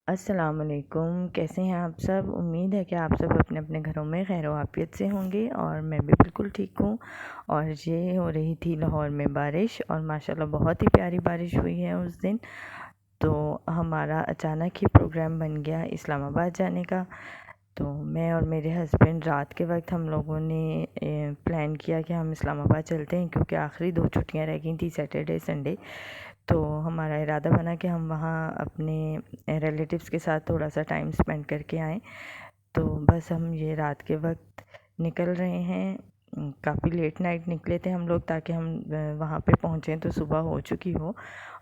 अस्सलामुअलैकुम। कैसे हैं आप सब? उम्मीद है कि आप सब अपने अपने घरों में खैर आफियत से होंगे और मैं भी बिल्कुल ठीक हूँ। और ये हो रही थी लाहौर में बारिश और माशाल्लाह बहुत ही प्यारी बारिश हुई है उस दिन। तो हमारा अचानक ही प्रोग्राम बन गया इस्लामाबाद जाने का। तो मैं और मेरे हस्बैंड रात के वक्त हम लोगों ने प्लान किया कि हम इस्लामाबाद चलते हैं, क्योंकि आखिरी 2 छुट्टियां रह गई थी, सैटरडे संडे। तो हमारा इरादा बना कि हम वहाँ अपने रिलेटिव्स के साथ थोड़ा सा टाइम स्पेंड करके आएँ। तो बस हम ये रात के वक्त निकल रहे हैं। काफ़ी लेट नाइट निकले थे हम लोग, ताकि हम वहाँ पे पहुँचें तो सुबह हो चुकी हो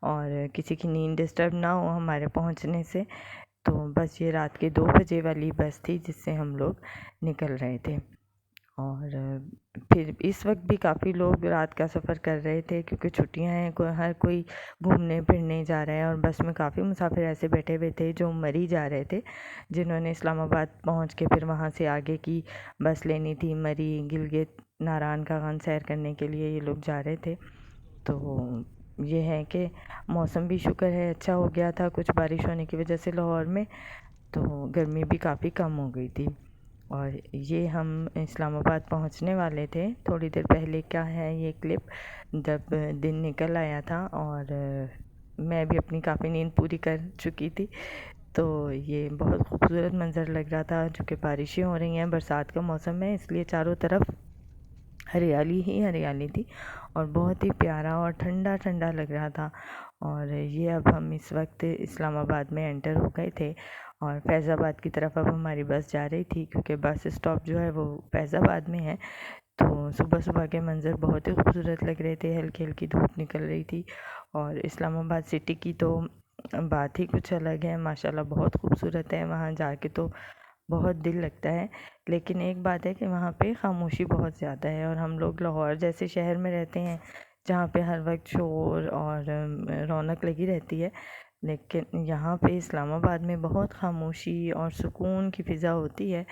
और किसी की नींद डिस्टर्ब ना हो हमारे पहुँचने से। तो बस ये रात के 2 बजे वाली बस थी जिससे हम लोग निकल रहे थे। और फिर इस वक्त भी काफ़ी लोग रात का सफ़र कर रहे थे, क्योंकि छुट्टियां हैं, हर कोई घूमने फिरने जा रहा है। और बस में काफ़ी मुसाफिर ऐसे बैठे हुए थे जो मरी जा रहे थे, जिन्होंने इस्लामाबाद पहुंच के फिर वहां से आगे की बस लेनी थी। मरी, गिलगित, नारायण का खान सैर करने के लिए ये लोग जा रहे थे। तो ये है कि मौसम भी शुक्र है अच्छा हो गया था, कुछ बारिश होने की वजह से लाहौर में तो गर्मी भी काफ़ी कम हो गई थी। और ये हम इस्लामाबाद पहुंचने वाले थे थोड़ी देर पहले का है ये क्लिप, जब दिन निकल आया था और मैं भी अपनी काफ़ी नींद पूरी कर चुकी थी। तो ये बहुत खूबसूरत मंज़र लग रहा था, जो कि बारिशें हो रही हैं, बरसात का मौसम है, इसलिए चारों तरफ हरियाली ही हरियाली थी और बहुत ही प्यारा और ठंडा ठंडा लग रहा था। और ये अब हम इस वक्त इस्लामाबाद में एंटर हो गए थे और फैज़ाबाद की तरफ अब हमारी बस जा रही थी, क्योंकि बस स्टॉप जो है वो फैज़ाबाद में है। तो सुबह सुबह के मंज़र बहुत ही खूबसूरत लग रहे थे, हल्की हल्की धूप निकल रही थी। और इस्लामाबाद सिटी की तो बात ही कुछ अलग है, माशाल्लाह बहुत खूबसूरत है। वहाँ जाके तो बहुत दिल लगता है। लेकिन एक बात है कि वहाँ पे खामोशी बहुत ज़्यादा है, और हम लोग लाहौर जैसे शहर में रहते हैं जहाँ पे हर वक्त शोर और रौनक लगी रहती है। लेकिन यहाँ पे इस्लामाबाद में बहुत खामोशी और सुकून की फ़िज़ा होती है।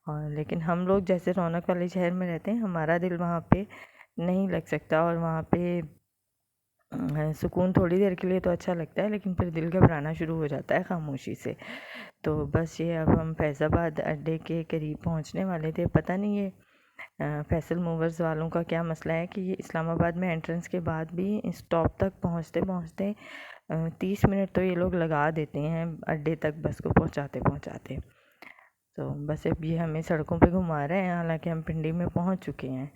और लेकिन हम लोग जैसे रौनक वाले शहर में रहते हैं, हमारा दिल वहाँ पे नहीं लग सकता। और वहाँ पे सुकून थोड़ी देर के लिए तो अच्छा लगता है, लेकिन फिर दिल घबराना शुरू हो जाता है खामोशी से। तो बस ये अब हम फैज़ाबाद अड्डे के करीब पहुंचने वाले थे। पता नहीं ये फैसल मूवर्स वालों का क्या मसला है कि ये इस्लामाबाद में एंट्रेंस के बाद भी स्टॉप तक पहुंचते पहुंचते 30 मिनट तो ये लोग लगा देते हैं अड्डे तक बस को पहुंचाते पहुंचाते। तो बस अब ये हमें सड़कों पे घुमा रहे हैं, हालांकि हम पिंडी में पहुंच चुके हैं।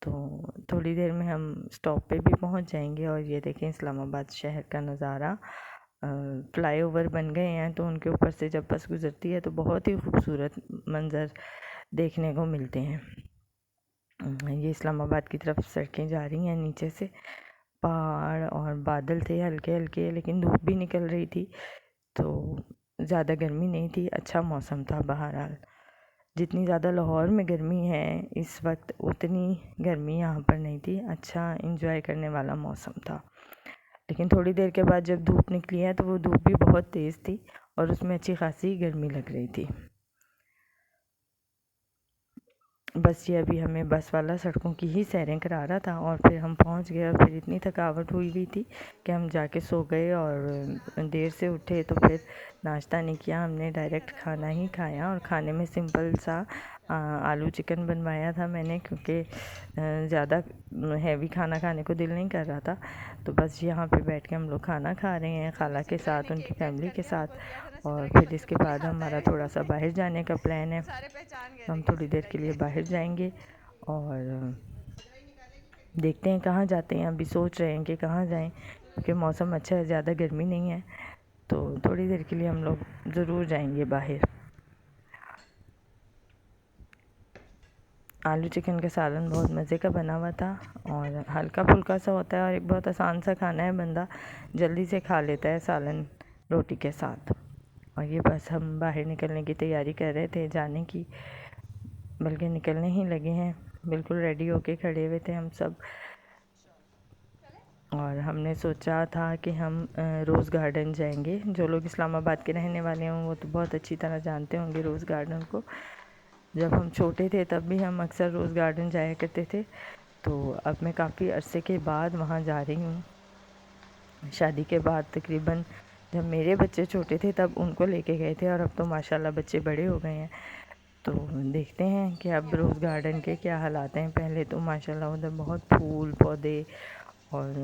तो थोड़ी देर में हम स्टॉप पे भी पहुंच जाएंगे। और ये देखें इस्लामाबाद शहर का नज़ारा। फ्लाईओवर बन गए हैं, तो उनके ऊपर से जब बस गुज़रती है तो बहुत ही खूबसूरत मंज़र देखने को मिलते हैं। ये इस्लामाबाद की तरफ सड़कें जा रही हैं, नीचे से पहाड़ और बादल थे हल्के हल्के, लेकिन धूप भी निकल रही थी, तो ज़्यादा गर्मी नहीं थी, अच्छा मौसम था। बहरहाल जितनी ज़्यादा लाहौर में गर्मी है इस वक्त, उतनी गर्मी यहाँ पर नहीं थी। अच्छा इंजॉय करने वाला मौसम था। लेकिन थोड़ी देर के बाद जब धूप निकली है तो वो धूप भी बहुत तेज़ थी और उसमें अच्छी खासी गर्मी लग रही थी। बस ये अभी हमें बस वाला सड़कों की ही सैरें करा रहा था और फिर हम पहुंच गए। और फिर इतनी थकावट हुई हुई थी कि हम जाके सो गए और देर से उठे, तो फिर नाश्ता नहीं किया हमने, डायरेक्ट खाना ही खाया। और खाने में सिंपल सा आलू चिकन बनवाया था मैंने, क्योंकि ज़्यादा हैवी खाना खाने को दिल नहीं कर रहा था। तो बस यहाँ पे बैठ के हम लोग खाना खा रहे हैं खाला के साथ, उनकी फैमिली के साथ। और फिर इसके बाद हमारा थोड़ा सा बाहर जाने का प्लान है। हम थोड़ी देर के लिए बाहर जाएंगे और देखते हैं कहाँ जाते हैं। अभी सोच रहे हैं कि कहाँ जाएं, क्योंकि मौसम अच्छा है, ज़्यादा गर्मी नहीं है। तो थोड़ी देर के लिए हम लोग ज़रूर जाएंगे बाहर। आलू चिकन का सालन बहुत मज़े का बना हुआ था और हल्का फुल्का सा होता है और एक बहुत आसान सा खाना है, बंदा जल्दी से खा लेता है सालन रोटी के साथ। और ये बस हम बाहर निकलने की तैयारी कर रहे थे जाने की, बल्कि निकलने ही लगे हैं, बिल्कुल रेडी होके खड़े हुए थे हम सब। और हमने सोचा था कि हम रोज़ गार्डन जाएंगे। जो लोग इस्लामाबाद के रहने वाले हों वो तो बहुत अच्छी तरह जानते होंगे रोज़ गार्डन को। जब हम छोटे थे तब भी हम अक्सर रोज़ गार्डन जाया करते थे। तो अब मैं काफ़ी अरसे के बाद वहाँ जा रही हूँ। शादी के बाद तकरीबन जब मेरे बच्चे छोटे थे तब उनको लेके गए थे, और अब तो माशाल्लाह बच्चे बड़े हो गए हैं। तो देखते हैं कि अब रोज़ गार्डन के क्या हालात हैं। पहले तो माशाल्लाह उधर बहुत फूल पौधे और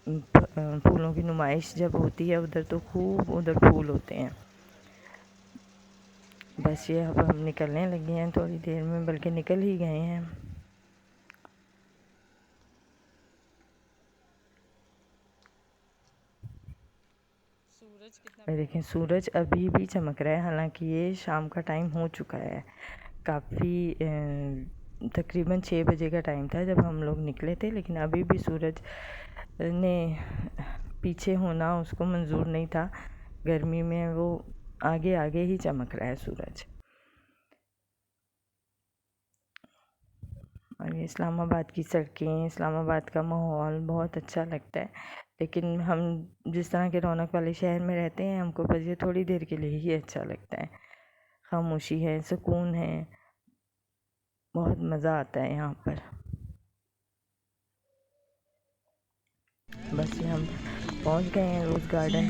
फूलों की नुमाइश जब होती है उधर, तो खूब उधर फूल होते हैं। बस ये अब हम निकलने लगे हैं थोड़ी देर में, बल्कि निकल ही गए हैं। देखें सूरज अभी भी चमक रहा है, हालांकि ये शाम का टाइम हो चुका है काफ़ी। तकरीबन 6 बजे का टाइम था जब हम लोग निकले थे, लेकिन अभी भी सूरज ने पीछे होना उसको मंजूर नहीं था। गर्मी में वो आगे आगे ही चमक रहा है सूरज। और ये इस्लामाबाद की सड़कें, इस्लामाबाद का माहौल बहुत अच्छा लगता है। लेकिन हम जिस तरह के रौनक वाले शहर में रहते हैं, हमको बस ये थोड़ी देर के लिए ही अच्छा लगता है। खामोशी है, सुकून है, बहुत मज़ा आता है यहाँ पर। बस ये हम पहुँच गए हैं रोज़ गार्डन।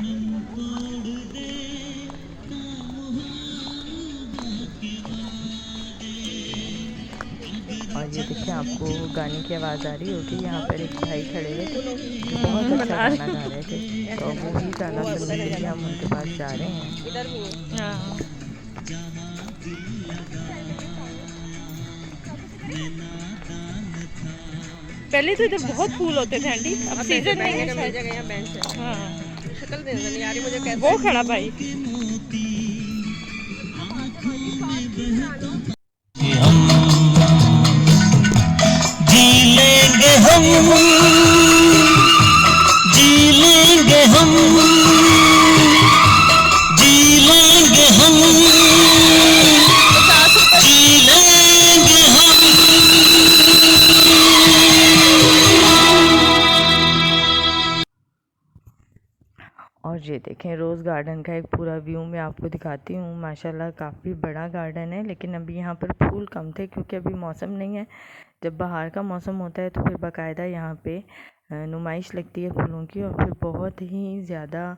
और ये देखिए आपको गाने की आवाज़ आ रही होगी, यहाँ पर एक भाई खड़े हुए थे जो बहुत अच्छा गाना गा रहे थे, तो वो ही गाना सुनने के लिए हम उनके पास जा रहे हैं। हाँ। पहले तो इधर बहुत फूल होते थे आंटी, अब सीजन नहीं है शायद। हाँ, शक्ल नहीं आ रही मुझे कैसे। वो खड़ा भाई। जी लेंगे हम, जी लेंगे हम, जी लेंगे हम, जी लेंगे हम। और ये देखें रोज़ गार्डन का एक पूरा व्यू मैं आपको दिखाती हूँ। माशाल्लाह काफ़ी बड़ा गार्डन है, लेकिन अभी यहाँ पर फूल कम थे क्योंकि अभी मौसम नहीं है। जब बाहर का मौसम होता है तो फिर बाकायदा यहाँ पे नुमाइश लगती है फूलों की, और फिर बहुत ही ज़्यादा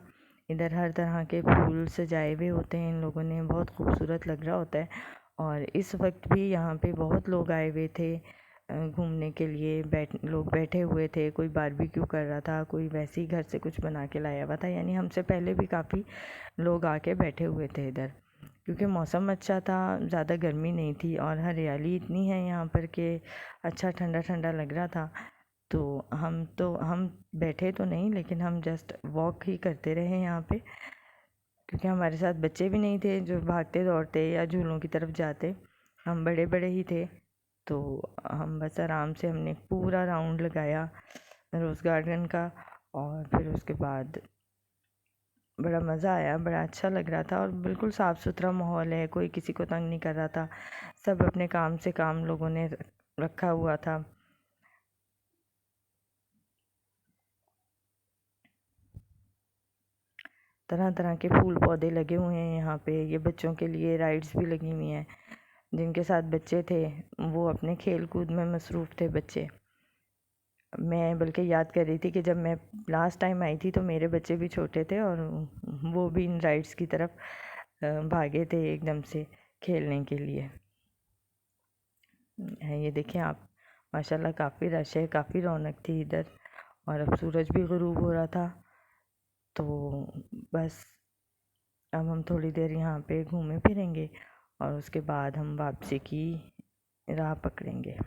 इधर हर तरह के फूल सजाए हुए होते हैं इन लोगों ने, बहुत खूबसूरत लग रहा होता है। और इस वक्त भी यहाँ पे बहुत लोग आए हुए थे घूमने के लिए। लोग बैठे हुए थे, कोई बारबेक्यू कर रहा था, कोई वैसे ही घर से कुछ बना के लाया हुआ था। यानी हमसे पहले भी काफ़ी लोग आके बैठे हुए थे इधर, क्योंकि मौसम अच्छा था, ज़्यादा गर्मी नहीं थी और हरियाली इतनी है यहाँ पर कि अच्छा ठंडा ठंडा लग रहा था। तो हम बैठे तो नहीं, लेकिन हम जस्ट वॉक ही करते रहे यहाँ पे, क्योंकि हमारे साथ बच्चे भी नहीं थे जो भागते दौड़ते या झूलों की तरफ जाते। हम बड़े बड़े ही थे, तो हम बस आराम से हमने पूरा राउंड लगाया रोज़ गार्डन का। और फिर उसके बाद बड़ा मज़ा आया, बड़ा अच्छा लग रहा था, और बिल्कुल साफ़ सुथरा माहौल है, कोई किसी को तंग नहीं कर रहा था। सब अपने काम से काम लोगों ने रखा हुआ था। तरह तरह के फूल पौधे लगे हुए हैं यहाँ पे। ये बच्चों के लिए राइड्स भी लगी हुई हैं। जिनके साथ बच्चे थे वो अपने खेल कूद में मसरूफ़ थे बच्चे। मैं बल्कि याद कर रही थी कि जब मैं लास्ट टाइम आई थी तो मेरे बच्चे भी छोटे थे, और वो भी इन राइड्स की तरफ भागे थे एकदम से खेलने के लिए। ये देखें आप, माशाल्लाह काफ़ी रश है, काफ़ी रौनक थी इधर। और अब सूरज भी ग़ुरूब हो रहा था, तो बस अब हम थोड़ी देर यहाँ पे घूमे फिरेंगे और उसके बाद हम वापसी की राह पकड़ेंगे।